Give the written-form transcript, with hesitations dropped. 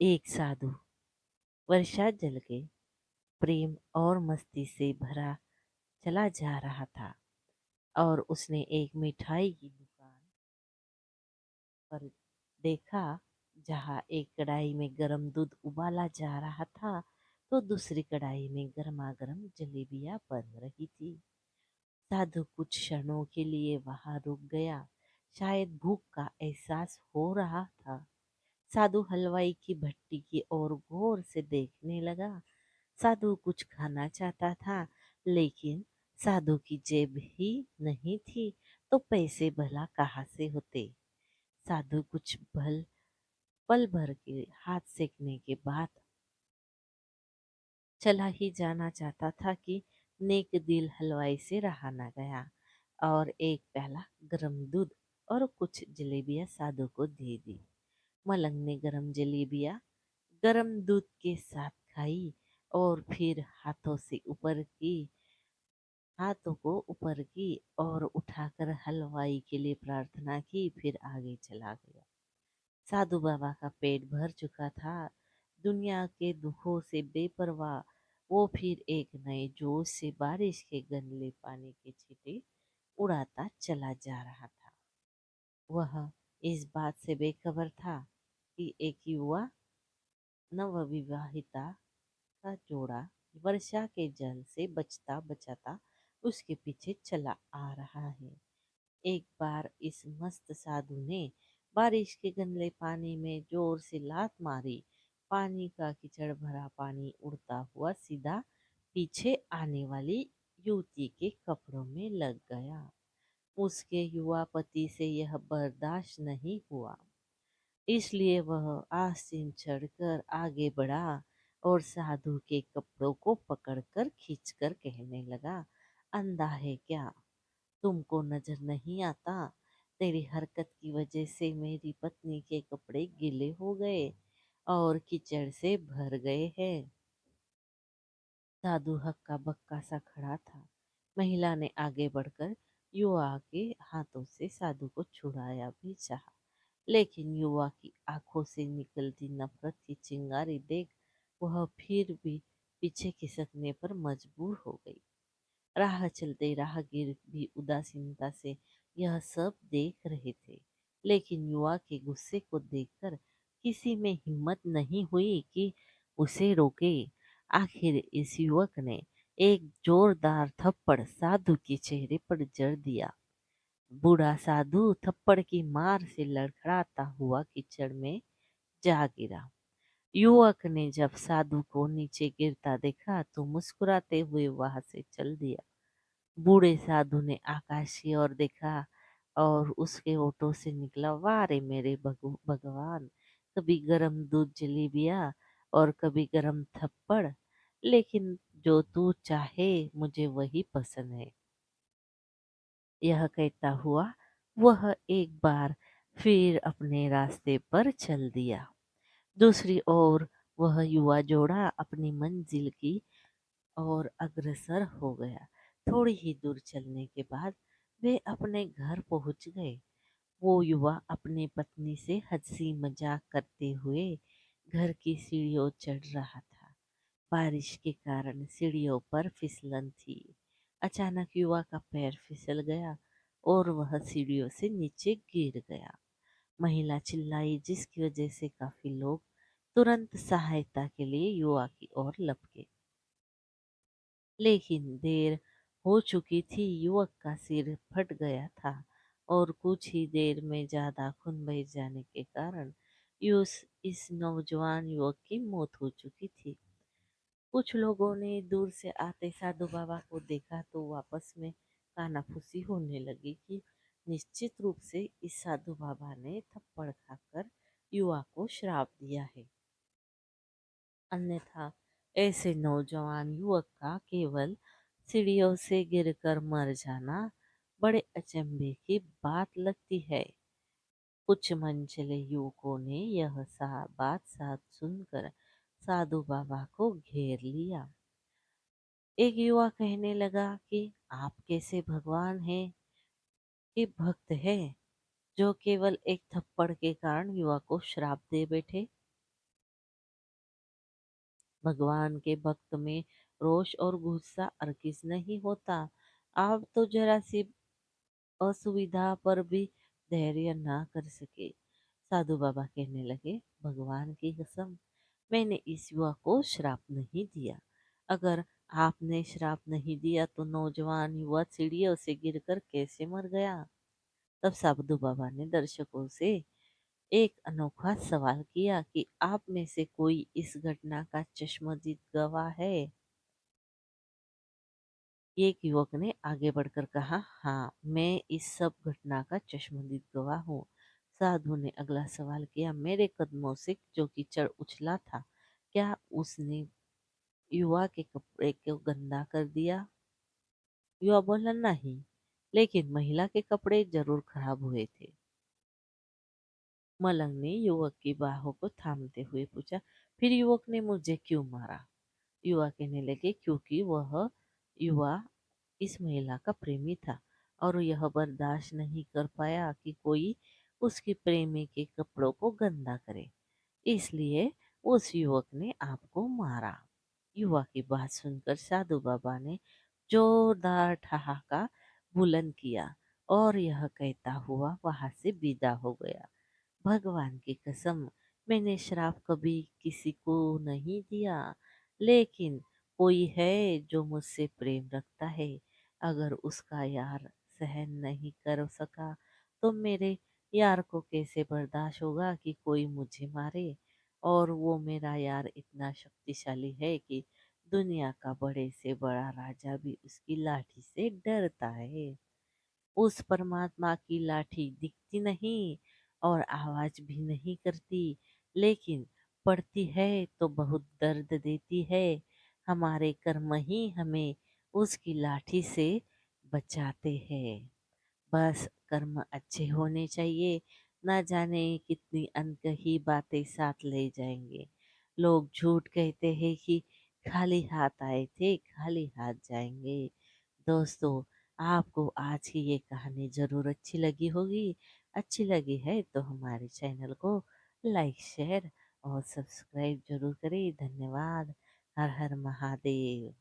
एक साधु वर्षा जल के प्रेम और मस्ती से भरा चला जा रहा था और उसने एक मिठाई की दुकान पर देखा जहाँ एक कढ़ाई में गरम दूध उबाला जा रहा था तो दूसरी कढ़ाई में गर्मा गर्म जलेबियां बन रही थी। साधु कुछ क्षणों के लिए वहां रुक गया। शायद भूख का एहसास हो रहा था। साधु हलवाई की भट्टी की ओर गौर से देखने लगा। साधु कुछ खाना चाहता था, लेकिन साधु की जेब ही नहीं थी, तो पैसे भला कहाँ से होते। साधु कुछ पल भर के हाथ सेकने के बाद चला ही जाना चाहता था कि नेक दिल हलवाई से रहा न गया और एक प्याला गरम दूध और कुछ जलेबियां साधु को दे दी। मलंग ने गरम जलेबियां गरम दूध के साथ खाई और फिर हाथों को ऊपर की और उठाकर हलवाई के लिए प्रार्थना की, फिर आगे चला गया। साधु बाबा का पेट भर चुका था। दुनिया के दुखों से बेपरवाह वो फिर एक नए जोश से बारिश के गंदले पानी के छींटे उड़ाता चला जा रहा था। वह इस बात से बेखबर था कि एक युवा नवविवाहिता का जोड़ा वर्षा के जल से बचता बचाता उसके पीछे चला आ रहा है। एक बार इस मस्त साधु ने बारिश के गंदले पानी में जोर से लात मारी। पानी का कीचड़ भरा पानी उड़ता हुआ सीधा पीछे आने वाली युवती के कपड़ों में लग गया। उसके युवा पति से यह बर्दाश्त नहीं हुआ, इसलिए वह आस्तीन चढ़कर आगे बढ़ा और साधु के कपड़ों को पकड़कर खींचकर कहने लगा, अंधा है क्या? तुमको नजर नहीं आता? तेरी हरकत की वजह से मेरी पत्नी के कपड़े गीले हो गए और कीचड़ से भर गए हैं। साधु हक्का बक्का सा खड़ा था। महिला ने आगे बढ़कर युवा के हाथों से साधु को छुड़ाया भी चाहा, लेकिन युवा की आंखों से निकलती नफरत की चिंगारी देख वह फिर भी पीछे खिसकने पर मजबूर हो गई। राह चलते राहगीर भी उदासीनता से यह सब देख रहे थे, लेकिन युवा के गुस्से को देखकर किसी में हिम्मत नहीं हुई कि उसे रोके। आखिर इस युवक ने एक जोरदार थप्पड़ साधु के चेहरे पर जड़ दिया। बूढ़ा साधु थप्पड़ की मार से लड़खड़ाता हुआ कीचड़ में जा गिरा। युवक ने जब साधु को नीचे गिरता देखा तो मुस्कुराते हुए वहां से चल दिया। बूढ़े साधु ने आकाश की ओर देखा और उसके होठों से निकला, वाह रे मेरे भगवान, कभी गरम दूध जलेबिया और कभी गरम थप्पड़, लेकिन जो तू चाहे मुझे वही पसंद है। यह कहता हुआ वह एक बार फिर अपने रास्ते पर चल दिया। दूसरी ओर वह युवा जोड़ा अपनी मंजिल की और अग्रसर हो गया। थोड़ी ही दूर चलने के बाद वे अपने घर पहुंच गए। वो युवा अपनी पत्नी से हंसी मजाक करते हुए घर की सीढ़ियों चढ़ रहा था। बारिश के कारण सीढ़ियों पर फिसलन थी। अचानक युवा का पैर फिसल गया और वह सीढ़ियों से नीचे गिर गया। महिला चिल्लाई, जिसकी वजह से काफी लोग तुरंत सहायता के लिए युवा की ओर लपके, लेकिन देर हो चुकी थी। युवक का सिर फट गया था और कुछ ही देर में ज्यादा खून बह जाने के कारण इस नौजवान युवक की मौत हो चुकी थी। कुछ लोगों ने दूर से आते साधु बाबा को देखा तो आपस में कानाफूसी होने लगी कि निश्चित रूप से इस साधु बाबा ने थप्पड़ खाकर युवा को श्राप दिया है, अन्यथा ऐसे नौजवान युवक का केवल सीढ़ियों से गिरकर मर जाना बड़े अचंभे की बात लगती है। कुछ मनचले युवकों ने बात साथ सुनकर साधु बाबा को घेर लिया। एक युवा कहने लगा कि आप कैसे भगवान हैं कि भक्त हैं जो केवल एक थप्पड़ के कारण युवा को श्राप दे बैठे। भगवान के भक्त में रोष और गुस्सा अर्किस नहीं होता। आप तो जरा सी असुविधा पर भी धैर्य ना कर सके। साधु बाबा कहने लगे, भगवान की कसम, मैंने इस युवा को श्राप नहीं दिया। अगर आपने श्राप नहीं दिया तो नौजवान युवा सीढ़ियों से गिरकर कैसे मर गया? तब साधु बाबा ने दर्शकों से एक अनोखा सवाल किया कि आप में से कोई इस घटना का चश्मदीद गवाह है? एक युवक ने आगे बढ़कर कहा, हाँ, मैं इस सब घटना का चश्मदीद गवाह हूँ। साधु ने अगला सवाल किया, मेरे कदमों से जो कीचड़ उछला था, क्या उसने युवा के कपड़े को गंदा कर दिया? युवा बोला, नहीं, लेकिन महिला के कपड़े जरूर खराब हुए थे। मलंग ने युवक की बाहों को थामते हुए पूछा, फिर युवक ने मुझे क्यों मारा? युवा कहने लगे, क्योंकि वह युवा इस महिला का प्रेमी था और यह बर्दाश्त नहीं कर पाया कि कोई उसकी प्रेमी के कपड़ों को गंदा करे, इसलिए उस युवक ने आपको मारा। युवा की बात सुनकर साधु बाबा ने जोरदार ठहाका बुलंद किया और यह कहता हुआ वहां से विदा हो गया, भगवान की कसम, मैंने श्राप कभी किसी को नहीं दिया, लेकिन कोई है जो मुझसे प्रेम रखता है। अगर उसका यार सहन नहीं कर सका तो मेरे यार को कैसे बर्दाश्त होगा कि कोई मुझे मारे? और वो मेरा यार इतना शक्तिशाली है कि दुनिया का बड़े से बड़ा राजा भी उसकी लाठी से डरता है। उस परमात्मा की लाठी दिखती नहीं और आवाज भी नहीं करती, लेकिन पड़ती है तो बहुत दर्द देती है। हमारे कर्म ही हमें उसकी लाठी से बचाते हैं। बस कर्म अच्छे होने चाहिए, ना जाने कितनी अनकही बातें साथ ले जाएंगे। लोग झूठ कहते हैं कि खाली हाथ आए थे खाली हाथ जाएंगे। दोस्तों, आपको आज की ये कहानी जरूर अच्छी लगी होगी। अच्छी लगी है तो हमारे चैनल को लाइक, शेयर और सब्सक्राइब जरूर करें। धन्यवाद। हर हर महादेव।